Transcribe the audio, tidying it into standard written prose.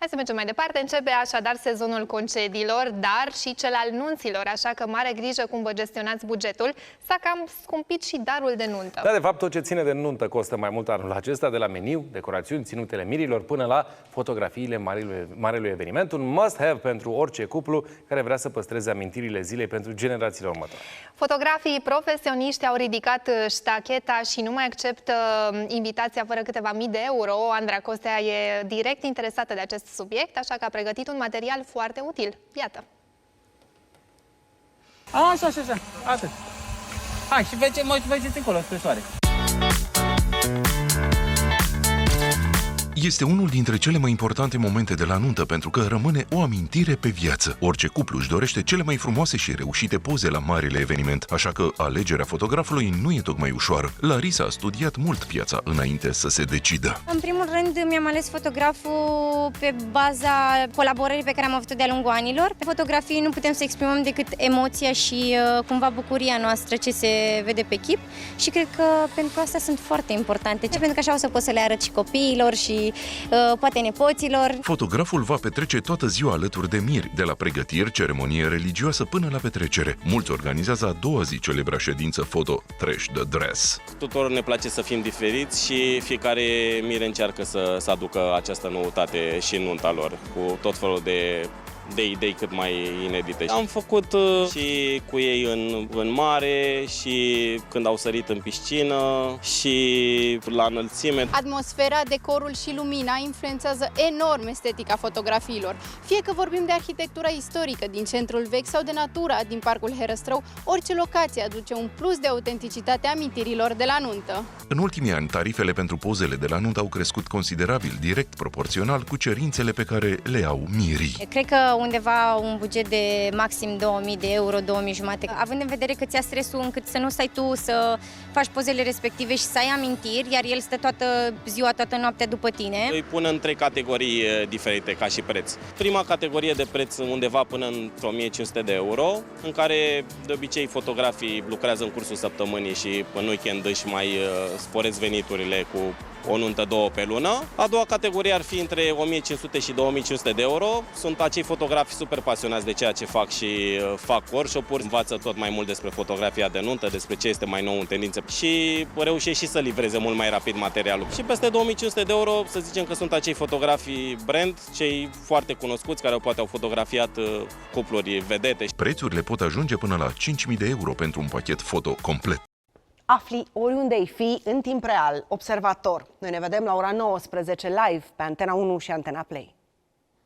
Hai să mergem mai departe. Începe așadar sezonul concediilor, dar și cel al nunților, așa că mare grijă cum vă gestionați bugetul. S-a cam scumpit și darul de nuntă. Da, de fapt, tot ce ține de nuntă costă mai mult anul acesta, de la meniu, decorațiuni, ținutele mirilor, până la fotografiile marelui eveniment. Un must-have pentru orice cuplu care vrea să păstreze amintirile zilei pentru generațiile următoare. Fotografii profesioniști au ridicat ștacheta și nu mai acceptă invitația fără câteva mii de euro. Andreea Costea e direct interesată de acest subiect, așa că a pregătit un material foarte util. Iată! Așa, atât. Hai, și mergeți încolo, spre soare. Este unul dintre cele mai importante momente de la nuntă pentru că rămâne o amintire pe viață. Orice cuplu își dorește cele mai frumoase și reușite poze la marele eveniment, așa că alegerea fotografului nu e tocmai ușoară. Larisa a studiat mult piața înainte să se decidă. În primul rând mi-am ales fotograful pe baza colaborării pe care am avut-o de-a lungul anilor. Pe fotografii nu putem să exprimăm decât emoția și cumva bucuria noastră ce se vede pe chip și cred că pentru asta sunt foarte importante. Pentru că așa o să pot să le arăt și copiilor și poate nepoților. Fotograful va petrece toată ziua alături de miri, de la pregătiri, ceremonie religioasă până la petrecere. Mulți organizează a doua zi celebra ședință foto Trash the Dress. Tuturor ne place să fim diferiți și fiecare mire încearcă să aducă această noutate și în nunta lor, cu tot felul de idei cât mai inedite. Am făcut și cu ei în mare și când au sărit în piscină și la înălțime. Atmosfera, decorul și lumina influențează enorm estetica fotografiilor. Fie că vorbim de arhitectura istorică din centrul vechi sau de natura din parcul Herăstrău, orice locație aduce un plus de autenticitate amintirilor de la nuntă. În ultimii ani, tarifele pentru pozele de la nuntă au crescut considerabil, direct proporțional cu cerințele pe care le au mirii. Cred că undeva un buget de maxim 2000 de euro, 2500. Având în vedere că ți-a stresul încât să nu stai tu să faci pozele respective și să ai amintiri, iar el stă toată ziua, toată noaptea după tine. Îi pun în 3 categorii diferite ca și preț. Prima categorie de preț undeva până în 1500 de euro, în care de obicei fotografii lucrează în cursul săptămânii și în weekend își mai sporesc veniturile cu o nuntă, 2 pe lună. A doua categorie ar fi între 1500 și 2500 de euro. Sunt acei fotografi super pasionați de ceea ce fac și fac workshop-uri, învață tot mai mult despre fotografia de nuntă, despre ce este mai nou în tendință și reușesc și să livreze mult mai rapid materialul. Și peste 2500 de euro, să zicem că sunt acei fotografii brand, cei foarte cunoscuți care poate au fotografiat cupluri vedete. Prețurile pot ajunge până la 5000 de euro pentru un pachet foto complet. Afli oriunde ai fi în timp real, observator. Noi ne vedem la ora 19 live pe Antena 1 și Antena Play.